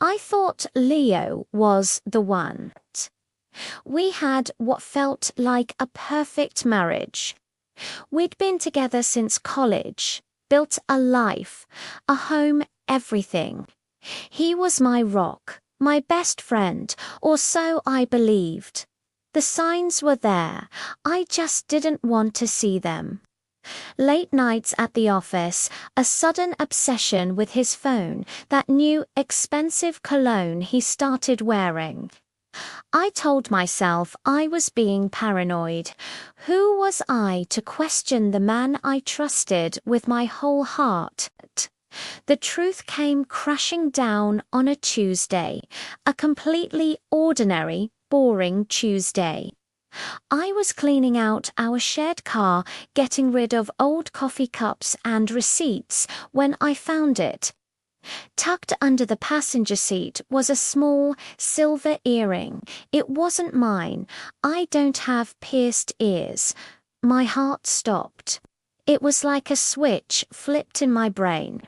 I thought Leo was the one. We had what felt like a perfect marriage. We'd been together since college, built a life, a home, everything. He was my rock, my best friend, or so I believed. The signs were there, I just didn't want to see them. Late nights at the office, a sudden obsession with his phone, that new expensive cologne he started wearing. I told myself I was being paranoid. Who was I to question the man I trusted with my whole heart? The truth came crashing down on a Tuesday, a completely ordinary, boring Tuesday. I was cleaning out our shared car, getting rid of old coffee cups and receipts, when I found it. Tucked under the passenger seat was a small, silver earring. It wasn't mine. I don't have pierced ears. My heart stopped. It was like a switch flipped in my brain.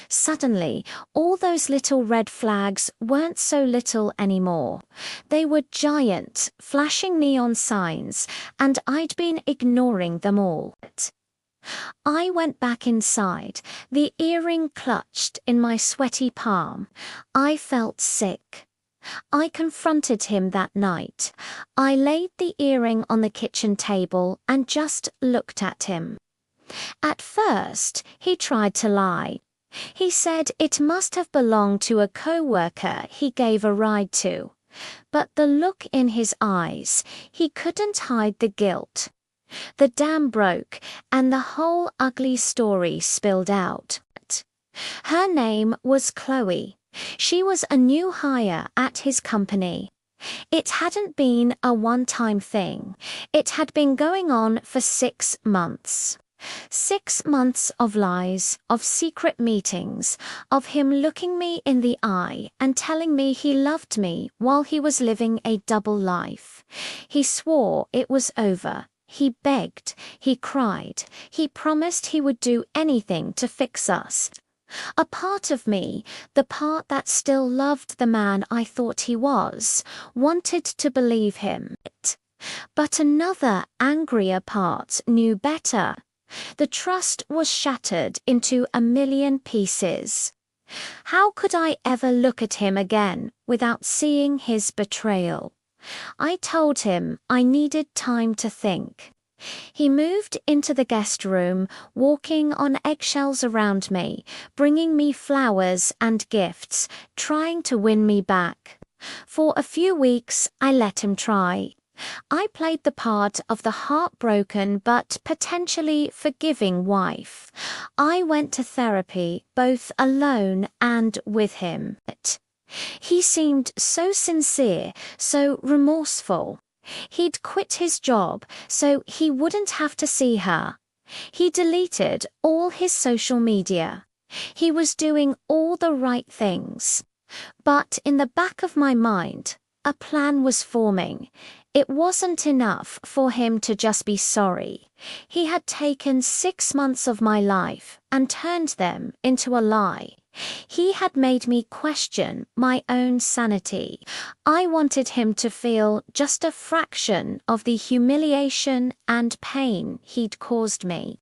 Suddenly, all those little red flags weren't so little anymore. They were giant, flashing neon signs, and I'd been ignoring them all. I went back inside, the earring clutched in my sweaty palm. I felt sick. I confronted him that night. I laid the earring on the kitchen table and just looked at him. At first, he tried to lie. He said it must have belonged to a co-worker he gave a ride to. But the look in his eyes, he couldn't hide the guilt. The dam broke, and the whole ugly story spilled out. Her name was Chloe. She was a new hire at his company. It hadn't been a one-time thing. It had been going on for 6 months. 6 months of lies, of secret meetings, of him looking me in the eye and telling me he loved me while he was living a double life. He swore it was over. He begged, he cried, he promised he would do anything to fix us. A part of me, the part that still loved the man I thought he was, wanted to believe him. But another, angrier part knew better. The trust was shattered into a million pieces. How could I ever look at him again without seeing his betrayal? I told him I needed time to think. He moved into the guest room, walking on eggshells around me, bringing me flowers and gifts, trying to win me back. For a few weeks, I let him try. I played the part of the heartbroken but potentially forgiving wife. I went to therapy, both alone and with him. He seemed so sincere, so remorseful. He'd quit his job so he wouldn't have to see her. He deleted all his social media. He was doing all the right things. But in the back of my mind, a plan was forming. It wasn't enough for him to just be sorry. He had taken 6 months of my life and turned them into a lie. He had made me question my own sanity. I wanted him to feel just a fraction of the humiliation and pain he'd caused me.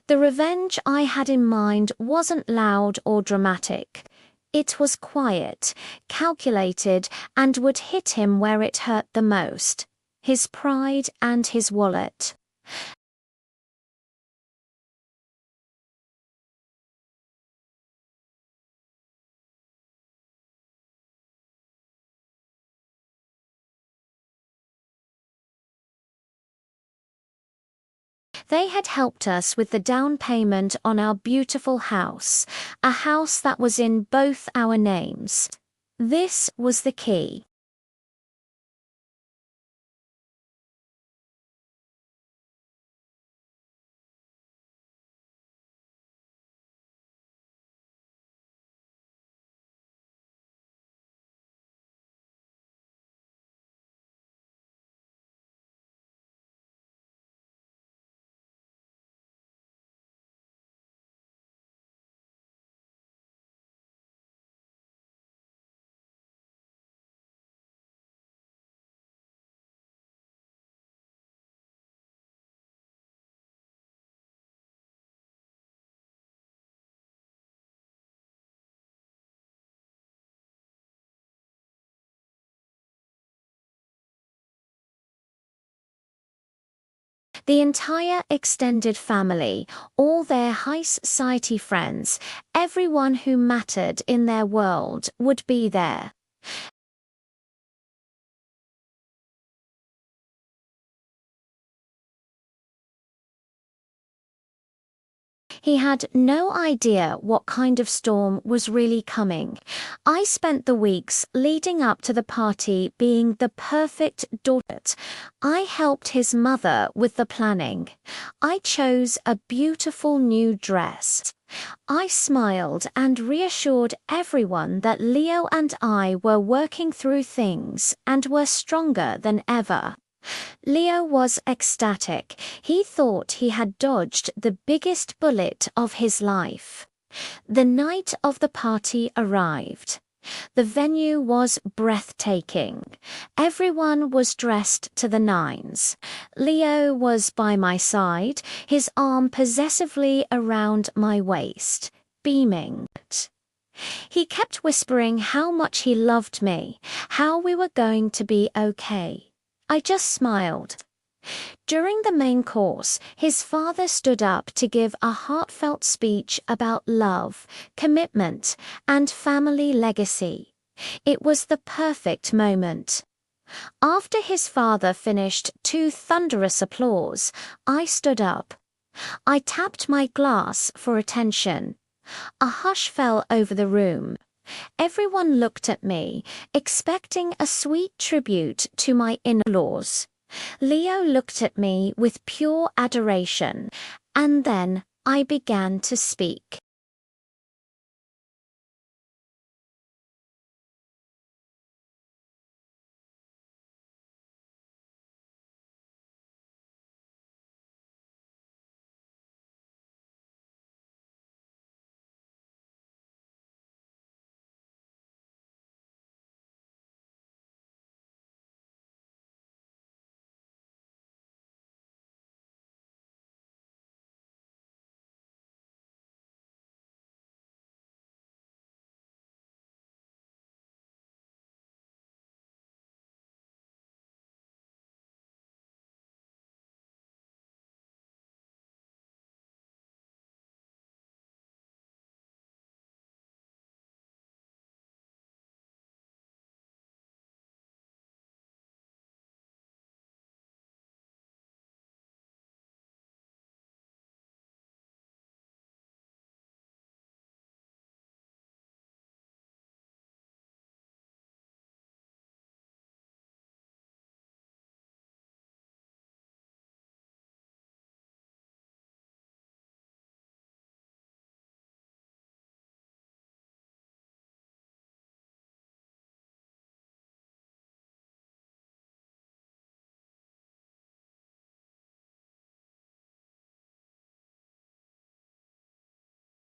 The revenge I had in mind wasn't loud or dramatic. It was quiet, calculated, and would hit him where it hurt the most: his pride and his wallet. They had helped us with the down payment on our beautiful house, a house that was in both our names. This was the key. The entire extended family, all their high society friends, everyone who mattered in their world would be there. He had no idea what kind of storm was really coming. I spent the weeks leading up to the party being the perfect daughter. I helped his mother with the planning. I chose a beautiful new dress. I smiled and reassured everyone that Leo and I were working through things and were stronger than ever. Leo was ecstatic. He thought he had dodged the biggest bullet of his life. The night of the party arrived. The venue was breathtaking. Everyone was dressed to the nines. Leo was by my side, his arm possessively around my waist, beaming. He kept whispering how much he loved me, how we were going to be okay. I just smiled. During the main course, his father stood up to give a heartfelt speech about love, commitment, and family legacy. It was the perfect moment. After his father finished two thunderous applause, I stood up. I tapped my glass for attention. A hush fell over the room. Everyone looked at me, expecting a sweet tribute to my in-laws. Leo looked at me with pure adoration, and then I began to speak.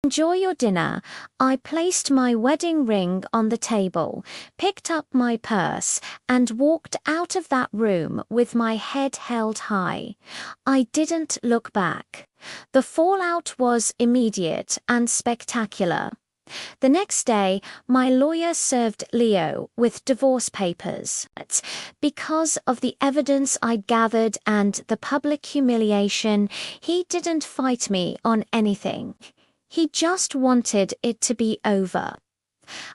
Enjoy your dinner. I placed my wedding ring on the table, picked up my purse, and walked out of that room with my head held high. I didn't look back. The fallout was immediate and spectacular. The next day, my lawyer served Leo with divorce papers. Because of the evidence I'd gathered and the public humiliation, he didn't fight me on anything. He just wanted it to be over.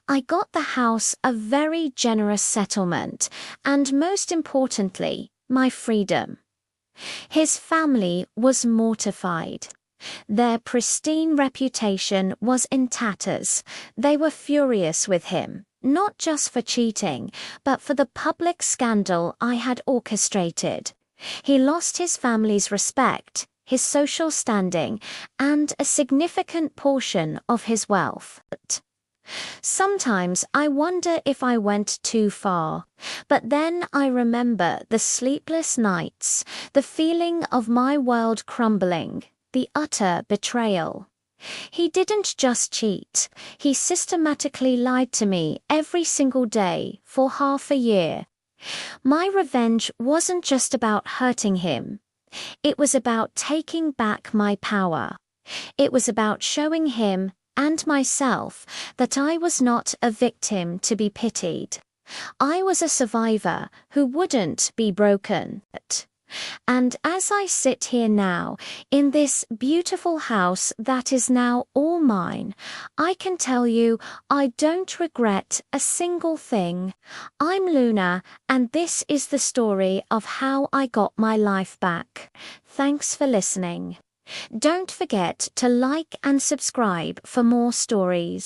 I got the house a very generous settlement, and most importantly, my freedom. His family was mortified. Their pristine reputation was in tatters. They were furious with him, not just for cheating, but for the public scandal I had orchestrated. He lost his family's respect, his social standing, and a significant portion of his wealth. Sometimes I wonder if I went too far, but then I remember the sleepless nights, the feeling of my world crumbling, the utter betrayal. He didn't just cheat, he systematically lied to me every single day for half a year. My revenge wasn't just about hurting him. It was about taking back my power. It was about showing him and myself that I was not a victim to be pitied. I was a survivor who wouldn't be broken. And as I sit here now, in this beautiful house that is now all mine, I can tell you I don't regret a single thing. I'm Luna, and this is the story of how I got my life back. Thanks for listening. Don't forget to like and subscribe for more stories.